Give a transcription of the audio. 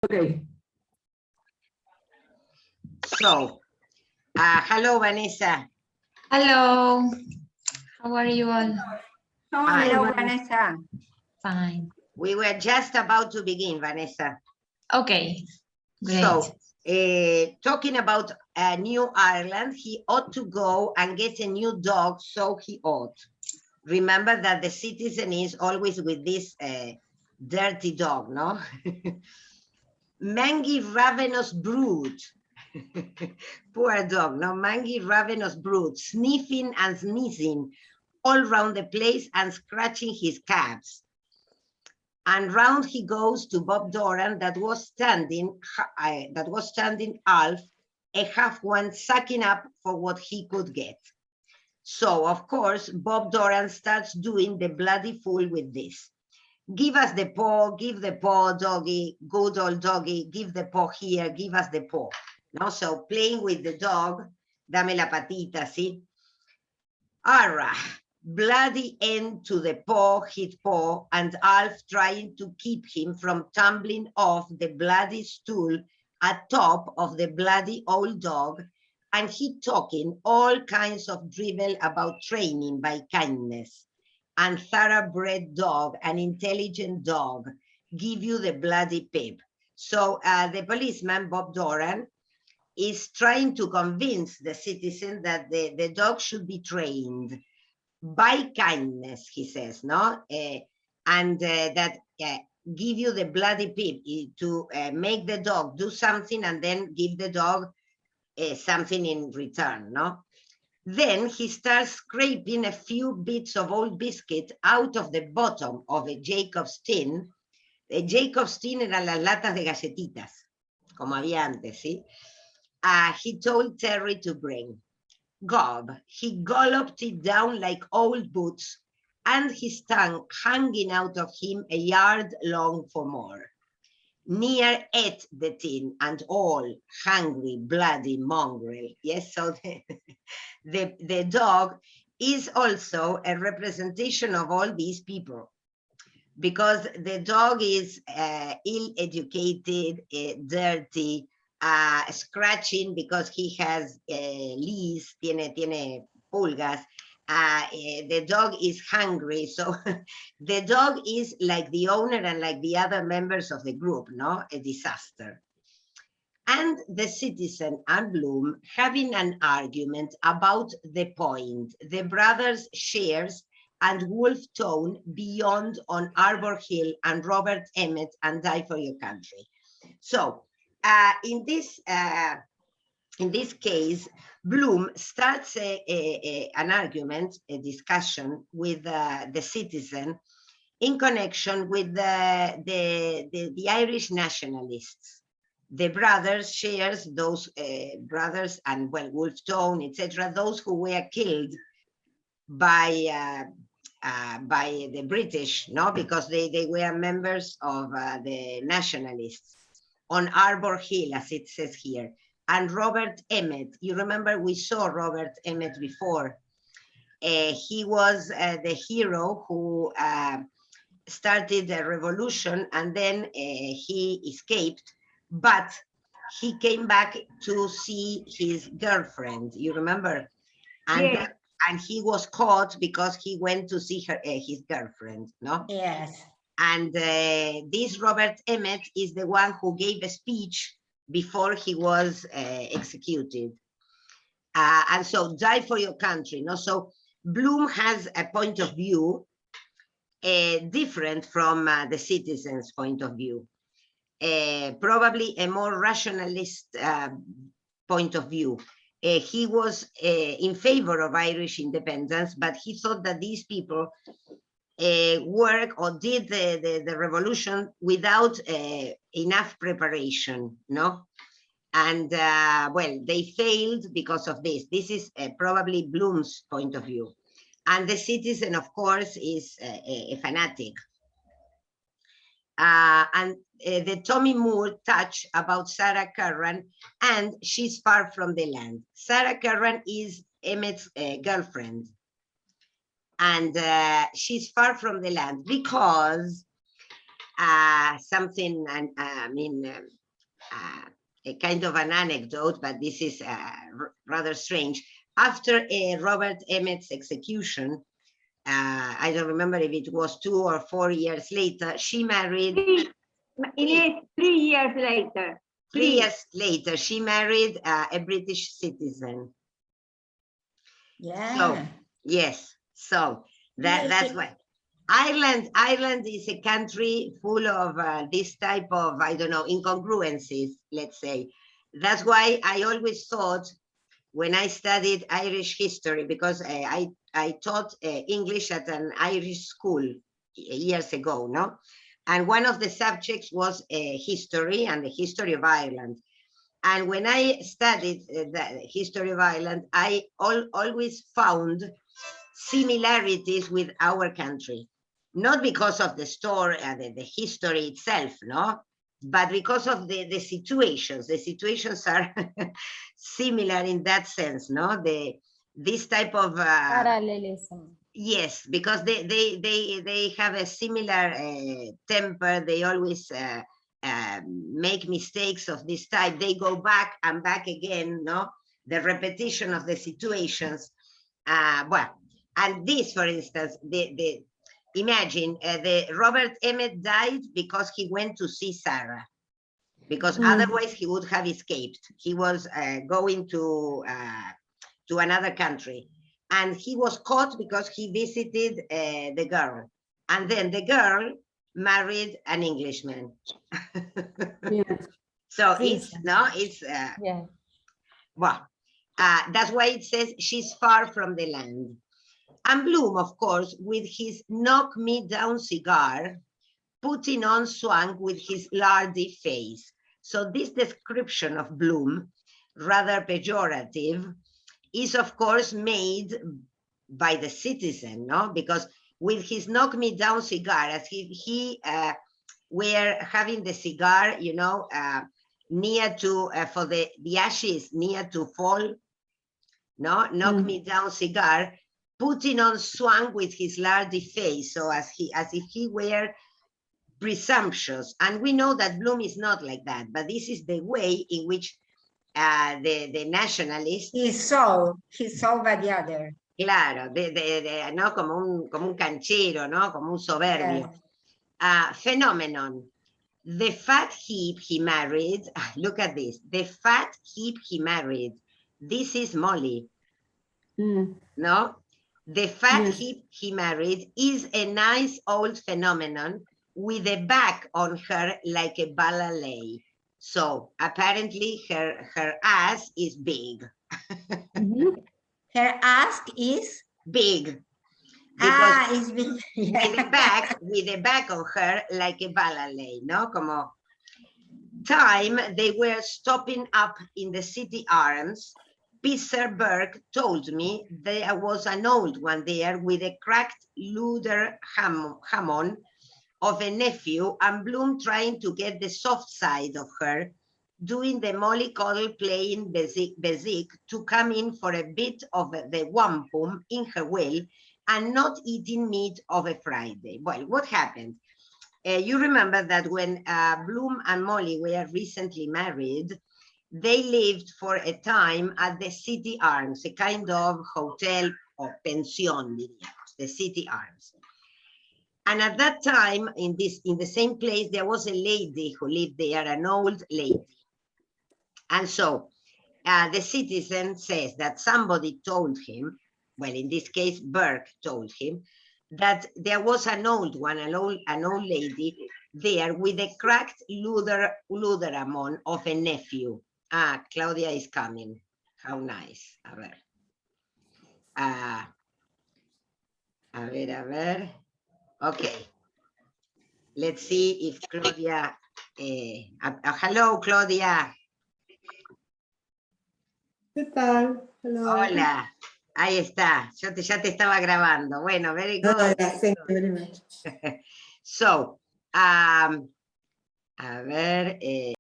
Okay. So, hello, Vanessa. Hello. How are you all? Hello, Vanessa. Fine. We were just about to begin, Vanessa. Okay. Great. So, talking about New Ireland, he ought to go and get a new dog, so he ought. Remember that the citizen is always with this dirty dog, no? Mangy ravenous brute. Poor dog, no? Mangy ravenous brute, sniffing and sneezing all round the place and scratching his calves. And round he goes to Bob Doran that was standing half, a half one sucking up for what he could get. So of course, Bob Doran starts doing the bloody fool with this. Give us the paw, give the paw, doggy, good old doggy, give the paw here, give us the paw. No, so playing with the dog, dame la patita, see? All right. Bloody end to the paw, hit paw, and Alf trying to keep him from tumbling off the bloody stool atop of the bloody old dog, and he talking all kinds of drivel about training by kindness, and thoroughbred dog, an intelligent dog, give you the bloody pip. So the policeman, Bob Doran, is trying to convince the citizen that the dog should be trained by kindness, he says, no? And that give you the bloody pip to make the dog do something and then give the dog something in return, no? Then he starts scraping a few bits of old biscuit out of the bottom of a Jacob's tin. Jacob's tin eran las latas de galletitas, como había antes, ¿sí? He told Terry to bring. Gob, he galloped it down like old boots, and his tongue hanging out of him a yard long for more. Near ate the tin, and all hungry, bloody mongrel. Yes, so the dog is also a representation of all these people, because the dog is ill-educated, dirty, scratching because he has leaves, tiene pulgas. The dog is hungry, so the dog is like the owner and like the other members of the group, no? A disaster. And the citizen and Bloom having an argument about the point. The brothers Shears and Wolf Tone beyond on Arbor Hill and Robert Emmett and Die for Your Country. So in this case, Bloom starts an argument, a discussion with the citizen in connection with the Irish nationalists. The brothers Shears, those brothers, and well, Wolf Tone, etc., those who were killed by the British, no, because they were members of the nationalists on Arbor Hill, as it says here. And Robert Emmett, you remember we saw Robert Emmett before. He was the hero who started the revolution, and then he escaped, but he came back to see his girlfriend, you remember? And, Yes. And he was caught because he went to see her, his girlfriend, no? Yes. And this Robert Emmett is the one who gave a speech before he was executed. And so Die for Your Country, no? So Bloom has a point of view different from the citizens' point of view. Probably a more rationalist point of view. He was in favor of Irish independence, but he thought that these people work or did the revolution without enough preparation, no? And well, they failed because of this. This is probably Bloom's point of view. And the citizen, of course, is a fanatic. And the Tommy Moore touch about Sarah Curran, and she's far from the land. Sarah Curran is Emmett's girlfriend, and she's far from the land because something, a kind of an anecdote, but this is rather strange. After Robert Emmet's execution, I don't remember if it was 2 or 4 years later, she married. It is 3 years later. 3 years later, she married a British citizen. Yeah. So, yes, so that's why. Ireland is a country full of this type of, I don't know, incongruencies, let's say. That's why I always thought when I studied Irish history, because I taught English at an Irish school years ago, no? And one of the subjects was history and the history of Ireland. And when I studied the history of Ireland, I always found similarities with our country. Not because of the story and the history itself, no, but because of the situations. The situations are similar in that sense, no. This type of Parallelism. yes, because they have a similar temper. They always make mistakes of this type. They go back and back again, no. The repetition of the situations. Well, and this, for instance, imagine the Robert Emmet died because he went to see Sarah, because otherwise he would have escaped. He was going to another country, and he was caught because he visited the girl, and then the girl married an Englishman. Yes. So Yes. it's Yeah. well, that's why it says she's far from the land. And Bloom, of course, with his knock me down cigar, putting on swung with his lardy face. So this description of Bloom, rather pejorative, is of course made by the citizen, no? Because with his knock me down cigar, as he were having the cigar, you know, near to, for the ashes near to fall, no? Knock me down cigar, putting on swung with his lardy face, so as if he were presumptuous. And we know that Bloom is not like that, but this is the way in which the nationalists. He saw by the other. Claro, no, como un canchero, no, como un soberbio. Phenomenon. The fat heap he married, look at this, the fat heap he married. This is Molly, no? The fat heap he married is a nice old phenomenon with a back on her like a ballet. So apparently her ass is big. Her ass is big. it's big. With the back on her like a ballet, no? Como time they were stopping up in the City Arms. Peter Burke told me there was an old one there with a cracked Luther Hammond of a nephew, and Bloom trying to get the soft side of her, doing the mollycoddle playing bezique to come in for a bit of the wampum in her will, and not eating meat of a Friday. Well, what happened? You remember that when Bloom and Molly were recently married, they lived for a time at the City Arms, a kind of hotel or pension, the City Arms. And at that time, in the same place, there was a lady who lived there, an old lady. And so the citizen says that somebody told him, well, in this case, Burke told him, that there was an old one, an old lady there with a cracked Lutheramon of a nephew. Claudia is coming. How nice. A ver. Okay. Let's see if Claudia, hello, Claudia. ¿Qué tal? Hello. Hola. Ahí está. Ya te estaba grabando. Bueno, very good. Thank you very much. So, a ver,